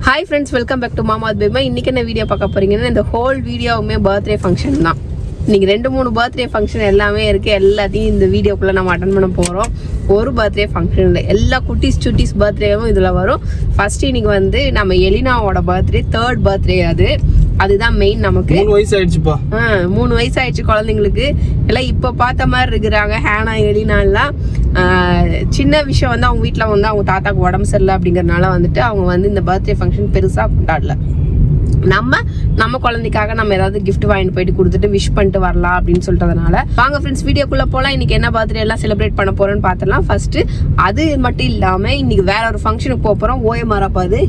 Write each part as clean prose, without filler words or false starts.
Hi friends, welcome back to Mama's Baby. இன்னைக்கு என்ன video பார்க்க போறீங்கன்னா இந்த ஹோல் வீடியோவுமே பர்த்டே ஃபங்க்ஷன் தான். இன்னைக்கு 2-3 பர்த்டே ஃபங்க்ஷன் எல்லாமே இருக்கு. எல்லாத்தையும் இந்த வீடியோக்குள்ள நம்ம அட்டெண்ட் பண்ண போறோம். ஒரு பர்த்டே ஃபங்க்ஷன் இல்லை, எல்லா குட்டீஸ் பர்த்டேவும் இதுல வரும். ஃபர்ஸ்ட் இன்னைக்கு வந்து நம்ம எலினாவோட பர்த்டே, 3rd பர்த்டே அதுதான் மெயின். நமக்கு 3 வயசு ஆயிடுச்சுப்பா. 3 வயசு ஆயிடுச்சு குழந்தைங்களுக்கு. எல்லாம் இப்ப பார்த்த மாதிரி இருக்கிறாங்க. ஹேனா எலினாலாம் சின்ன விஷயம் வந்து அவங்க வீட்டுல வந்து அவங்க தாத்தாக்கு உடம்பு சரியில்லை அப்படிங்கறதுனால வந்துட்டு அவங்க வந்து இந்த பர்த்டே ஃபங்க்ஷன் பெருசா கொண்டாடல. நம்ம குழந்தைக்காக நம்ம ஏதாவது கிஃப்ட் வாங்கிட்டு போயிட்டு கொடுத்துட்டு விஷ் பண்ணிட்டு வரலாம் அப்படின்னு சொல்றதுனால வாங்க ஃப்ரெண்ட்ஸ் வீடியோக்குள்ள போலாம். இன்னைக்கு என்ன பர்த்டே எல்லாம் செலிப்ரேட் பண்ண போறோம்னு பாத்திரலாம். ஃபர்ஸ்ட் அது மட்டும் இல்லாம இன்னைக்கு வேற ஒரு ஃபங்க்ஷனுக்கு போக போறோம். OMR பாது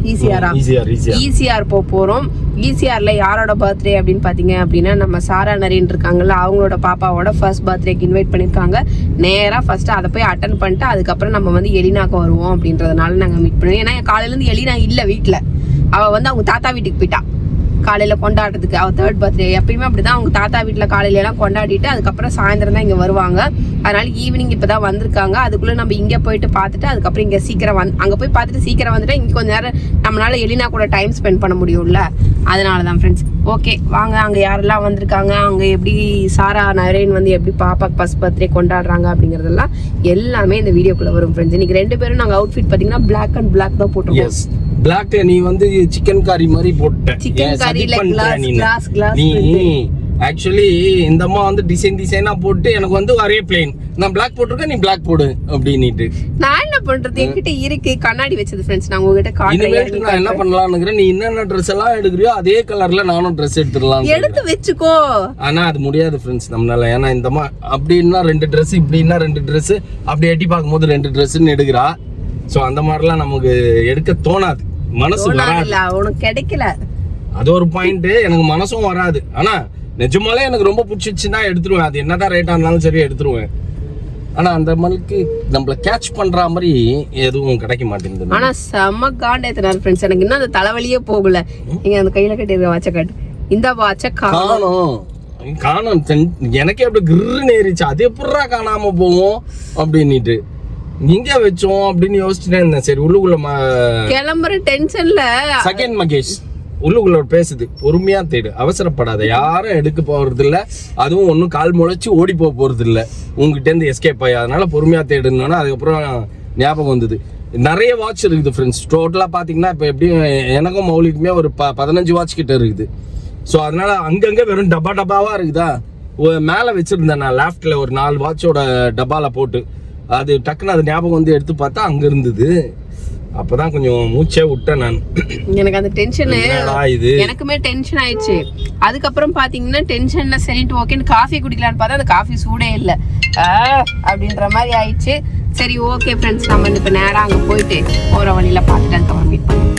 ECR போறோம். ECRல யாரோட பர்த்டே அப்படின்னு பாத்தீங்க அப்படின்னா நம்ம சாரா நரேன் இருக்காங்கல்ல, அவங்களோட பாப்பாவோட ஃபர்ஸ்ட் பர்த்டேக்கு இன்வைட் பண்ணிருக்காங்க. நேரா ஃபர்ஸ்ட் அதை போய் அட்டன் பண்ணிட்டு அதுக்கப்புறம் நம்ம வந்து எலினாக்கு வருவோம் அப்படின்றதுனால நாங்க மீட் பண்ணுவோம். ஏன்னா காலையில இருந்து எலினா இல்ல வீட்டுல, அவ வந்து அவங்க தாத்தா வீட்டுக்கு போயிட்டா காலையில கொண்டாடுறதுக்கு. அவ 3rd பர்த்டே எப்பயுமே அப்படிதான், அவங்க தாத்தா வீட்டுல காலையில எல்லாம் கொண்டாடிட்டு அதுக்கப்புறம் சாயந்தரம் தான் இங்க வருவாங்க. அதனால ஈவினிங் இப்பதான் வந்திருக்காங்க. அதுக்குள்ள நம்ம இங்க போயிட்டு பார்த்துட்டு அதுக்கப்புறம் இங்க சீக்கிரம் அங்க போய் பார்த்துட்டு சீக்கிரம் வந்துட்டு இங்க கொஞ்ச நேரம் நம்மளால எலினா கூட டைம் ஸ்பெண்ட் பண்ண முடியும்ல, அதனாலதான் ஃப்ரெண்ட்ஸ். ஓகே வாங்க, அங்க யாரெல்லாம் வந்திருக்காங்க, அங்க எப்படி சாரா நரேன் வந்து எப்படி பாப்பாக்கு ஃபர்ஸ்ட் பர்த்டே கொண்டாடுறாங்க அப்படிங்கறதெல்லாம் எல்லாமே இந்த வீடியோக்குள்ள வரும் ஃப்ரெண்ட்ஸ். இன்னைக்கு 2 பேரும் நாங்க அவுட்ஃபிட் பாத்தீங்கன்னா பிளாக் அண்ட் பிளாக் தான் போட்டுருக்கோம். பிளாக்ல நீ வந்து சிக்கன் கறி மாதிரி போட்ட. சிக்கன் கறில கிளாஸ் நீ ஆக்சுவலி இந்த அம்மா வந்து டிசைனா போட்டு எனக்கு வந்து ஒரே பிளேன், நான் பிளாக் போட்டுருக்கேன் நீ பிளாக் போடு அப்படின்னுட்டு. நான் என்ன பண்றது, என்கிட்ட இருக்கு கண்ணாடி வச்சது ஃப்ரெண்ட்ஸ். நான் உங்ககிட்ட காட்டுறேன். நான் என்ன பண்ணலாம்ங்கற, நீ என்னென்ன Dress எல்லாம் எடுக்கறியோ அதே கலர்ல நானும் Dress எடுத்துடலாம். எடுத்து வெச்சுக்கோ. ஆனா அது முடியாது ஃப்ரெண்ட்ஸ் நம்மளால. ஏன்னா இந்த அம்மா அப்படின்னா 2 Dress, இப்படின்னா 2 Dress, அப்படி எட்டி பார்க்கும்போது 2 Dressன்னு எடுக்கிறா. சோ அந்த மாதிரிலாம் நமக்கு எடுக்க தோணாது, மனசு வராது. உனக்கு கிடைக்கல, அது ஒரு பாயிண்ட். எனக்கு மனசும் வராது. ஆனா நிஜமாலே எனக்கு ரொம்ப பிடிச்சிச்சுன்னா எடுத்துருவேன். அது என்னதான் ரேட்டா இருந்தாலும் சரி எடுத்துருவேன். ஆனா அந்த மலுக்கு நம்மள கேட்ச் பண்ற மாதிரி எதுவும் கிடைக்க மாட்டேங்குது. ஆனா செம்ம காண்டேத்தனார் ஃப்ரெண்ட்ஸ். எனக்கு இன்னும் அந்த தலைவலியே போகல. நீங்க அந்த கையில கட்டிருக்க வாட்ச காட்டு. இந்த வாட்ச காணும் எனக்கே அப்படி கிருன்னு ஏறிச்சு. அது எப்படா காணாம போவோம் அப்படின்னுட்டு இங்க வச்சோம் அப்படின்னு யோசிச்சுட்டே இருந்தேன். சரி உள்ளுக்குள்ள கிளம்புற டென்ஷன்ல செகண்ட் மகேஷ் உள்ளுக்குள்ள பேசுது, பொறுமையா தேடு, அவசரப்படாத, யாரும் எடுக்க போறது இல்ல, அதுவும் ஒன்னும் கால் முளைச்சு ஓடி போறது இல்ல, உங்ககிட்ட இருந்து எஸ்கேப் ஆகி, அதனால பொறுமையா தேடுன்னு. அதுக்கப்புறம் ஞாபகம் வந்தது நிறைய வாட்ச் இருக்குது ஃப்ரெண்ட்ஸ். டோட்டலா பாத்தீங்கன்னா இப்ப எப்படியும் எனக்கும் மௌலிக்குமே ஒரு 15 வாட்ச் கிட்ட இருக்குது. ஸோ அதனால அங்கங்க வெறும் டப்பாவா இருக்குதா. மேல வச்சிருந்தேன் நான் லேப்ட்ல ஒரு 4 வாட்சோட டப்பால போட்டு, அது டக்குன்னு அது ஞாபகம் வந்து எடுத்து பார்த்தா அங்க இருந்தது. அப்பதான் கொஞ்சம் மூச்சே விட்டேன் நான். எனக்கு அந்த டென்ஷன், எனக்குமே டென்ஷன் ஆயிடுச்சு. அதுக்கப்புறம் பாத்தீங்கன்னா டென்ஷன்ல சரிட்டு ஓகேன்னு காஃபி குடிக்கலான்னு பார்த்தா அந்த காஃபி சூடே இல்லை அப்படின்ற மாதிரி ஆயிடுச்சு. சரி ஓகே ஃப்ரெண்ட்ஸ், நம்ம இப்ப நேரம் அங்க போயிட்டு போற வழியில பார்த்துட்டு அதுக்கப்புறம் மீட் பண்ணுவோம்.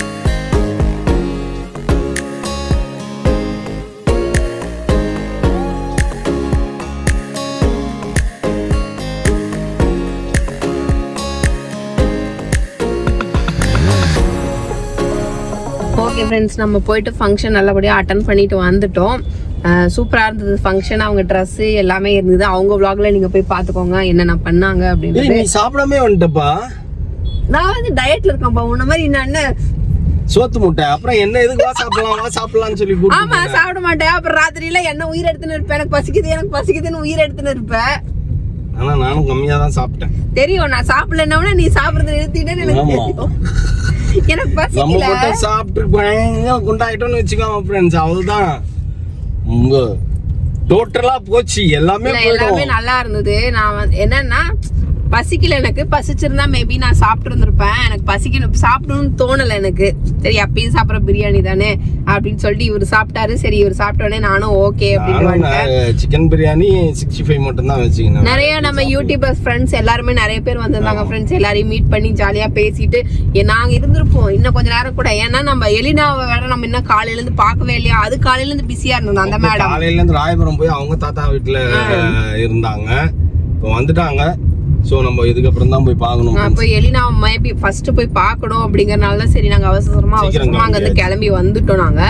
ஓகே ஃப்ரெண்ட்ஸ், நம்ம போயிட்டு ஃபங்க்ஷன் நல்லபடியாக அட்டன் பண்ணிட்டு வந்துட்டோம். சூப்பராக இருந்தது ஃபங்க்ஷன். அவங்க ட்ரெஸ் எல்லாமே இருந்தது. அவங்க vlogல நீங்க போய் பார்த்துக்கோங்க என்னென்ன பண்ணாங்க அப்படின்னு. நீ சாப்பிடாமே வந்துட்டப்பா. நான் வந்து டயட்ல இருக்கேன்ப்பா. உன்ன மாதிரி நான் சோத்து முட்டை அப்புறம் என்ன எதுக்கு சாப்பிடலாம்னு சொல்லி. ஆமா சாப்பிட மாட்டேன். அப்புறம் ராத்திரியில என்ன உயிர் எடுத்துன்னு இருப்பேன். எனக்கு பசிக்குதுன்னு உயிர் எடுத்துன்னு இருப்பேன். ஆனா நானும் கம்மியா தான் சாப்பிட்டேன். தெரியும், நான் சாப்பிடலன்னா நீ சாப்பிடுறது நிறுத்திட்டே எனக்கு தெரியும். எனக்கு பசிக்கல. சாப்பிட்டு குண்டாயிட்டோம்னு வச்சுக்கோங்க ஃப்ரெண்ட்ஸ், அவ்வளவுதான். உங்க டோட்டலா போச்சு, எல்லாமே நல்லா இருந்தது. நான் என்னன்னா பசிக்கல, எனக்கு பசிச்சிருந்தா மேபி நான் சாப்பிட்டு இருந்திருப்பேன். எனக்கு பசிக்கணும், சாப்பிடணும்னு தோணல எனக்கு. சரி அப்பயும் சாப்பிட்ற பிரியாணி தானே அப்படின்னு சொல்லிட்டு இவர் சாப்பிட்டாரு. சரி இவர் சாப்பிட்டோடனே நானும் ஓகே அப்படின்னு சிக்கன் பிரியாணி 65 மட்டும் தான் வச்சுக்கணும். நிறைய நம்ம யூடியூபர்ஸ் ஃப்ரெண்ட்ஸ் எல்லாருமே நிறைய பேர் வந்திருந்தாங்க ஃப்ரெண்ட்ஸ். எல்லாரையும் மீட் பண்ணி ஜாலியா பேசிட்டு நாங்க இருந்திருப்போம் இன்னும் கொஞ்ச நேரம் கூட. ஏன்னா நம்ம எலினாவை வேற நம்ம இன்னும் காலையில இருந்து பார்க்கவே இல்லையா. அது காலையில இருந்து பிஸியா இருந்தோம். அந்த மேடம் காலையில இருந்து ராயபுரம் போய் அவங்க தாத்தா வீட்டுல இருந்தாங்க. இப்போ வந்துட்டாங்க. ஸோ நம்ம இதுக்கப்புறம் தான் போய் பார்க்கணும். அப்போ எலினா மேபி ஃபர்ஸ்ட் போய் பார்க்கணும் அப்படிங்கறனால தான் சரி நாங்க அவசரமா அங்க இருந்து கிளம்பி வந்துட்டோம். நாங்க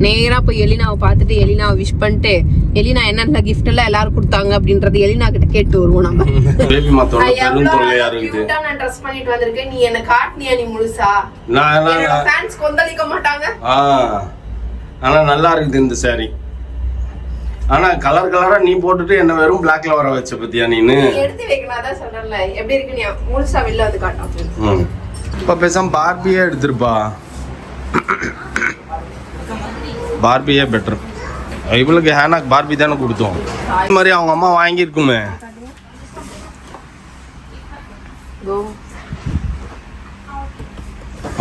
நேரா போய் எலினாவை பார்த்துட்டு எலினாவை விஷ் பண்ணிட்டு எலினா என்னென்ன கிஃப்ட் எல்லாம் எல்லாரும் கொடுத்தாங்க அப்படின்றது எலினா கிட்ட கேட்டு வருவோம். நம்ம பேபி மாத்தோட பெரும் தொல்லையா இருக்குது. நான் ட்ரெஸ் பண்ணிட்டு வந்திருக்கேன், நீ என்ன காட்னியா நீ முழுசா? என்னோட ஃபேன்ஸ் கொந்தளிக்க மாட்டாங்க. ஆனா நல்லா இருக்குது இந்த சாரி. ஆனா கலர் கலரா நீ போட்டுட்டு என்ன வெறும் பிளாக்ல வர வச்ச பத்தியா நீனு எடுத்து வைக்கணும். அதான் சொல்றேன்ல எப்படி இருக்கு, நீ முழுசா வெளில வந்து காட்டும். இப்ப பேசாம பார்பியே எடுத்துருப்பா. பார்பியே பெட்டர். இவளுக்கு ஹேனாக் பார்பி தானே கொடுத்தோம். இந்த மாதிரி அவங்க அம்மா வாங்கியிருக்குமே.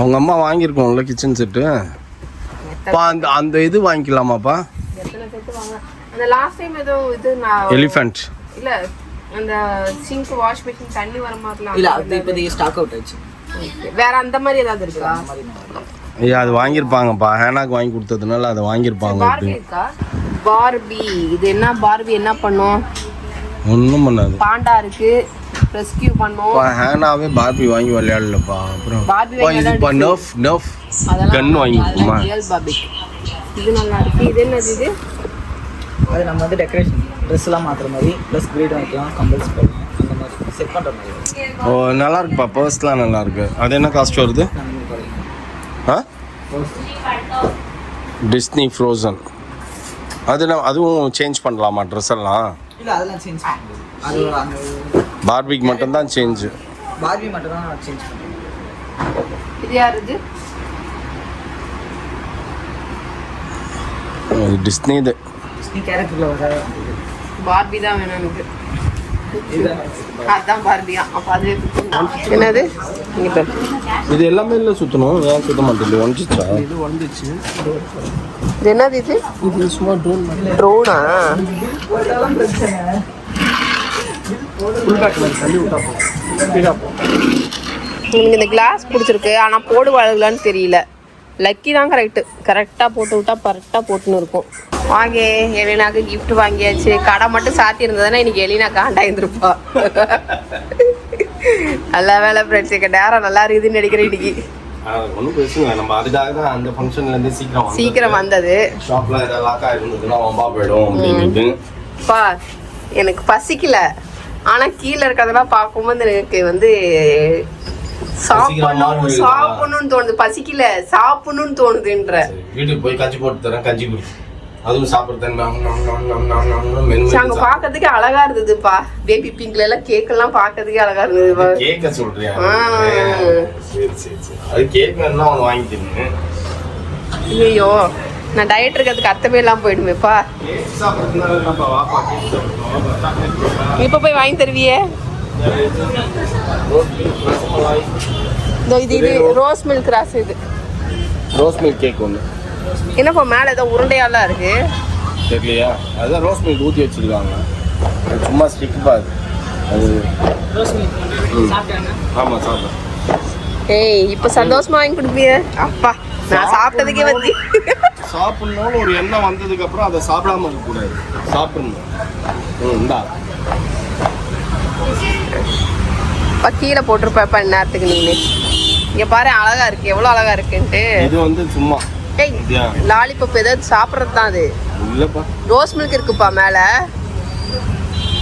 அவங்க அம்மா வாங்கியிருக்கோம்ல கிச்சன் செட்டு. அந்த அந்த இது வாங்கிக்கலாமாப்பா? அந்த லாஸ்ட் டைம் ஏதோ இது நான் எலிஃபண்ட் இல்ல அந்த சிங்க் வாஷ் மெஷின் தண்ணி வர மாதிரிலாம் இல்ல அது இப்போதைக்கு ஸ்டாக் அவுட் ஆயிடுச்சு. வேற அந்த மாதிரி ஏதாவது இருக்கா? ஐயா அது வாங்கியிருப்பாங்கப்பா. ஹேனாக்கு வாங்கி கொடுத்ததுனால அதை வாங்கியிருப்பாங்க. பார்பி இருக்கா? பார்பி இது என்ன? பார்பி என்ன பண்ணும்? ஒன்றும் பண்ணாது. பாண்டா இருக்கு, ரெஸ்கியூ பண்ணும். ஹேனாவே பார்பி வாங்கி விளையாடலப்பா. அப்புறம் பார்பி இதுப்பா நர்ஃப் நர்ஃப் கன் வாங்கிக்குமா? ரியல் பார்பி இது நல்லா இருக்கு. இது என்னது இது? அது நம்ம வந்து டெக்கரேஷன் ட்ரெஸ்லாம் மாற்றுற மாதிரி ப்ளஸ் கிரீட் வாங்கிக்கலாம், கம்பல்ஸ் பண்ணலாம், அந்த மாதிரி செட் பண்ணுற மாதிரி. ஓ நல்லா இருக்குப்பா. பர்ஸ்லாம் நல்லா இருக்கு. அது என்ன காஸ்ட் வருது? ஆ டிஸ்னி ஃப்ரோசன். அதுவும் சேஞ்ச் பண்ணலாமா ட்ரெஸ் எல்லாம்? இல்லை அதெல்லாம் சேஞ்ச் பண்ணுறது. அது அந்த பார்பிக்கு மட்டும்தான் சேஞ்சு. பார்பி மட்டும் தான் சேஞ்ச் பண்ணுறது. இது யார் இது? டிஸ்னி இது. டிஸ்னி கேரக்டரில் வர பார்பி தான் வேணும் எனக்கு. அதான் பார்பியா? அப்ப அது என்னது? இங்க பாரு. இது எல்லாமே இல்லை சுற்றணும். ஏன் சுத்த மாட்டேங்குது? ஒன்றுச்சா? இது வந்துச்சு. இது என்னது இது? இது சும்மா ட்ரோன் மாதிரி. ட்ரோனா? ஃபுல் பேக் மாதிரி தள்ளி விட்டா போகும், ஸ்பீடாக போகும். எனக்கு இந்த கிளாஸ் பிடிச்சிருக்கு, ஆனால் போடுவாளுங்களான்னு தெரியல. லக்கி தான் கரெக்டாக போட்டு விட்டா கரெக்டாக போட்டுன்னு இருக்கும். வாங்க எலினாக்கு கிஃப்ட் வாங்கியாச்சு. கடை மட்டும் சாத்தி இருந்ததுன்னா இன்னைக்கு எலினா காண்டாயிருந்துருப்பா. நல்ல வேலை ஃப்ரெண்ட்ஸ், நேரம் நல்லா இருக்குதுன்னு நினைக்கிறேன் இன்னைக்கு. ஒன்றும் பேசுங்க. நம்ம அதுக்காக தான் அந்த ஃபங்க்ஷன்லேருந்து சீக்கிரம் வந்தது. ஷாப்பில் ஏதாவது லாக்காக இருந்ததுன்னா வம்பா போயிடும் அப்படின்ட்டு. பா எனக்கு பசிக்கல, ஆனால் கீழே இருக்கிறதெல்லாம் பார்க்கும்போது எனக்கு வந்து சாப்பிடணும்னு தோணுது. பசிக்கல, சாப்பிடணும்னு தோணுதுன்ற. வீட்டுக்கு போய் கஞ்சி போட்டு தரேன், கஞ்சி குடி. அதுவும் சாப்பிடுறது அங்க பாக்கிறதுக்கு அழகா இருந்ததுப்பா. பேபி பிங்க்ல எல்லாம் கேக் எல்லாம் பாக்கிறதுக்கு அழகா இருந்தது. கேக்க சொல்றியா? சரி சரி சரி. அது கேக் வேணா ஒன்று வாங்கி தருங்க. ஐயோ நான் டயட் இருக்கிறதுக்கு அர்த்தமே எல்லாம் போயிடுமேப்பா. இப்ப போய் வாங்கி தருவியே? இது இது ரோஸ் மில்க் ராஸ். இது ரோஸ் மில்க் கேக் ஒன்று. என்னப்பா மேலே ஏதோ உருண்டையாலாம் இருக்கு தெரியலையா? அதுதான் ரோஸ் மில்க் ஊற்றி வச்சிருக்காங்க. சும்மா ஸ்டிக் பாது அது. ரோஸ் மில்க் சாப்பிட்டாங்க. ஆமாம் சாப்பிட்டேன். ஏய் இப்போ சந்தோஷமா வாங்கி கொடுப்பிய? அப்பா நான் சாப்பிட்டதுக்கே வந்து சாப்பிடணும்னு ஒரு எண்ணம் வந்ததுக்கு அப்புறம் அதை சாப்பிடாம இருக்கக்கூடாது, சாப்பிடணும். இந்தா கீழே போட்டிருப்பா நேரத்துக்கு. நீனு இங்க பாரு அழகா இருக்கு, எவ்வளவு அழகா இருக்குன்ட்டு. இது வந்து சும்மா லாலிபப் ஏதாவது சாப்பிட்றது தான் அது. இல்லப்பா ரோஸ் மில்க் இருக்குப்பா மேல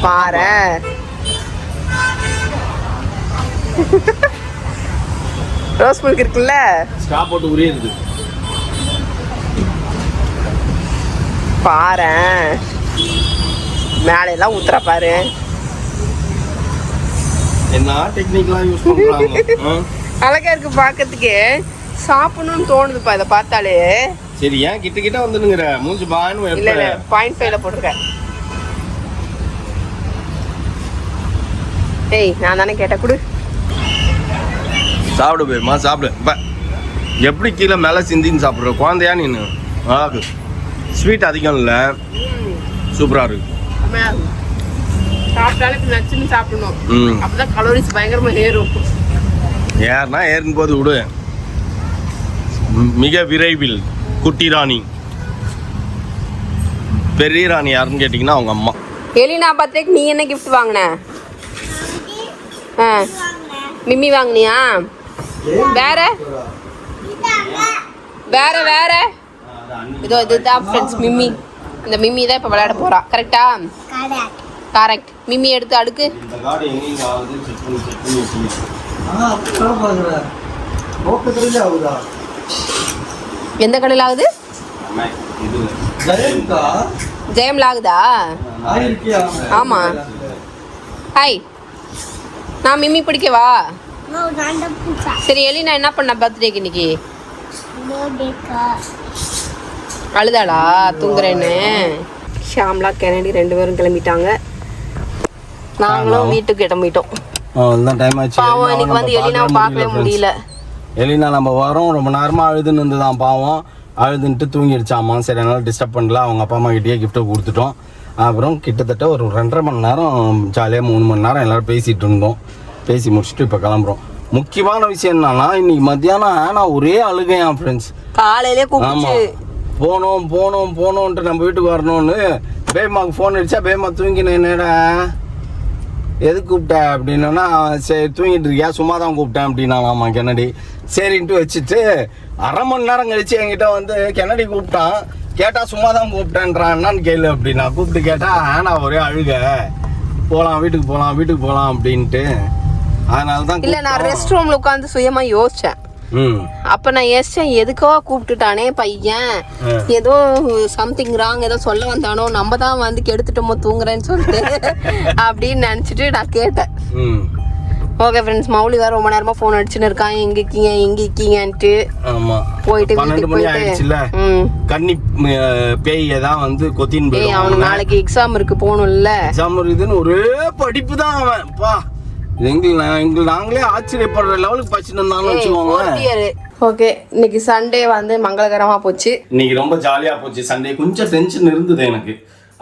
பாரு. ரோஸ் மில்க் இருக்குல்ல, ஸ்ட்ரா போட்டு உரியுது பாரு. மேல எல்லாம் ஊத்துற பாரு. என்ன டெக்னிக்லாம் யூஸ் பண்றாங்க. அழகா இருக்கு பாக்கிறதுக்கு. சாப்பிடணும்னு தோணுதுப்பா இதை பார்த்தாலே. சரி ஏன் கிட்ட கிட்ட வந்துனுங்கற? மூஞ்சி பான்னு இல்ல இல்ல 0.5ல போட்டுருக்கேன். ஏய் நான் தானே கேட்ட குடு. சாப்பிடு போயிருமா? சாப்பிடு. எப்படி கீழே மேலே சிந்தின்னு சாப்பிட்ற குழந்தையா நீனு? ஆகு ஸ்வீட் அதிகம் இல்லை, சூப்பராக இருக்கு. சாப்பிட்டாலும் இப்போ நச்சுன்னு சாப்பிடணும், அப்பதான் கலோரிஸ் பயங்கரமா ஏறும். ஏறுனா ஏறும் போது விடு. மிக விரைவில் குட்டி ராணி. பெரிய ராணி யாருன்னு கேட்டிங்கன்னா அவங்க அம்மா. எலினா பர்த்டேக்கு நீ என்ன கிஃப்ட் வாங்கின? மிம்மி வாங்கினியா? வேற வேற வேற இதுதான் ஃப்ரெண்ட்ஸ் மிம்மி. இந்த மிம்மி தான் இப்போ விளையாட போறா. கரெக்டா? கரெக்ட். மிம்மி எடுத்து அடுக்கு. எந்த கடையில் ஆகுது? ஜெயம்ல ஆகுதா? ஆமா. ஹாய், நான் மிம்மி பிடிக்கவா? சரி, எலினா என்ன பண்ண பர்த்டேக்கு இன்னைக்கு? அழுதாளா தூங்குறேன்னு? ஷாம்லா கெனடி 2 பேரும் கிளம்பிட்டாங்க. நாங்களும் வீட்டுக்கு கிளம்பிட்டோம். பாவம் இன்னைக்கு வந்து எலினாவை பார்க்கவே முடியல. எலினா நம்ம வரோம் ரொம்ப நேரமா அழுதுன்னு இருந்துதான் பாவம். அழுதுன்ட்டு தூங்கிடுச்சாமா. சரி, அதனால டிஸ்டர்ப் பண்ணல. அவங்க அப்பா அம்மா கிட்டேயே கிஃப்ட்டை கொடுத்துட்டோம். அப்புறம் கிட்டத்தட்ட ஒரு 2.5 மணி நேரம் ஜாலியாக 3 மணி நேரம் எல்லோரும் பேசிகிட்டு இருந்தோம். பேசி முடிச்சுட்டு இப்போ கிளம்புறோம். முக்கியமான விஷயம் என்னன்னா, இன்னைக்கு மத்தியானம் நான் ஒரே அழுகையான் ஃப்ரெண்ட்ஸ். காலையிலே கூப்பிட்டு போனோன்ட்டு நம்ம வீட்டுக்கு வரணும்னு பேமாவுக்கு ஃபோன் அடிச்சா, பேமா தூங்கினேன், என்னடா எது கூப்பிட்ட அப்படின்னா, சரி தூங்கிட்டு இருக்கியா, சும்மா தான் கூப்பிட்டேன் அப்படின்னாலாமா கென்னடி. சரின்ட்டு வச்சுட்டு 1/2 மணி நேரம் கழிச்சு என்கிட்ட வந்து கென்னடி கூப்பிட்டான். கேட்டா சும்மா தான் கூப்பிட்டேன்றான். என்னன்னு கேளு அப்படின்னா கூப்பிட்டு கேட்டா நான் ஒரே அழுக, போகலாம் வீட்டுக்கு போகலாம் அப்படின்ட்டு. அதனால தான் இல்லை, நான் ரெஸ்ட் ரூமில் உட்காந்து சுயமா யோசித்தேன். அப்ப நான் யோசிச்சேன், எதுக்கோ கூப்பிட்டுட்டானே பையன், ஏதோ சம்திங் ராங் ஏதோ சொல்ல வந்தானோ, நம்ம தான் வந்து கெடுத்துட்டோமோ தூங்குறேன்னு சொல்லிட்டு அப்படின்னு நினைச்சிட்டு நான் கேட்டேன். ஓகே ஃப்ரெண்ட்ஸ், மௌலி வேற ரொம்ப நேரமா போன் அடிச்சுன்னு இருக்கான், எங்க இருக்கீங்கன்ட்டு. போயிட்டு 12 மணி ஆயிடுச்சுல. கன்னி பேய தான் வந்து கொத்தின் போய் அவனுக்கு நாளைக்கு எக்ஸாம் இருக்கு, போகணும்ல. எக்ஸாம் இருக்குதுன்னு ஒரே படிப்பு தான் அவன். பா, நாங்களே ஆச்சரியப்படுற லெவலுக்கு படிச்சுட்டு இருந்தாலும் வச்சுக்கோங்க. ஓகே, இன்னைக்கு சண்டே வந்து மங்களகரமா போச்சு. இன்னைக்கு ரொம்ப ஜாலியா போச்சு. சண்டே கொஞ்சம் டென்ஷன் இருந்தது எனக்கு.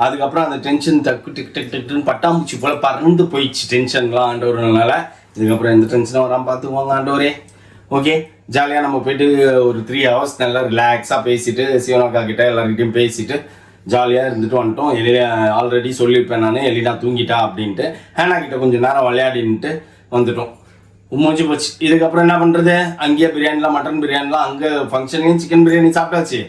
அதுக்கப்புறம் அந்த டென்ஷன் டக்குன்னு பட்டாம்பூச்சி போல பறந்து போயிடுச்சு டென்ஷன்லாம் ஆண்டவர்னால. இதுக்கப்புறம் எந்த டென்ஷனும் வராமல் பார்த்துக்குவாங்க ஆண்டவரே. ஓகே, ஜாலியாக நம்ம போயிட்டு ஒரு 3 hours நல்லா ரிலாக்ஸாக பேசிட்டு சிவனாக்கா கிட்ட எல்லாருக்கிட்டையும் பேசிட்டு ஜாலியாக இருந்துட்டு வந்துட்டோம். ஆல்ரெடி சொல்லியிருப்பேன் நான், எலினா தூங்கிட்டா அப்படின்ட்டு. ஹேனா கிட்ட கொஞ்சம் நேரம் விளையாடின்ட்டு வந்துட்டோம். முடிஞ்சு போச்சு. இதுக்கப்புறம் என்ன பண்ணுறது? அங்கேயே பிரியாணிலாம், மட்டன் பிரியாணிலாம், அங்கே ஃபங்க்ஷன்லேயும் சிக்கன் பிரியாணி சாப்பிட்டாச்சு,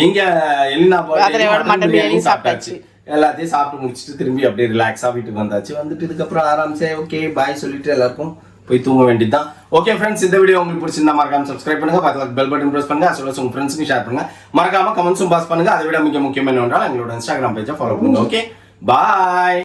எங்கே எலினா மட்டன் பிரியாணி சாப்பிட்டாச்சு. எல்லாத்தையும் சாப்பிட்டு முடிச்சுட்டு திரும்பி அப்படியே ரிலாக்ஸாக வீட்டுக்கு வந்தாச்சு. வந்துட்டு இதுக்கப்புறம் ஆராம்சே ஓகே பாய் சொல்லிட்டு எல்லாருக்கும் போய் தூங்க வேண்டியதுதான். ஓகே ஃப்ரெண்ட்ஸ், இந்த வீடியோ உங்களுக்கு பிடிச்சிருந்தா மறக்காம சப்ஸ்கிரைப் பண்ணுங்க, பக்கத்துல பெல் பட்டன் பிரஸ் பண்ணுங்க, as well as உங்க ஃப்ரெண்ட்ஸ்க்கு ஷேர் பண்ணுங்க, மறக்காம கமெண்ட்ஸும் பாஸ் பண்ணுங்க. அதை விட மிக முக்கியம் என்னவென்றால் எங்களோட இன்ஸ்டாகிராம் பேஜை ஃபாலோ பண்ணுங்க. ஓகே, பாய்.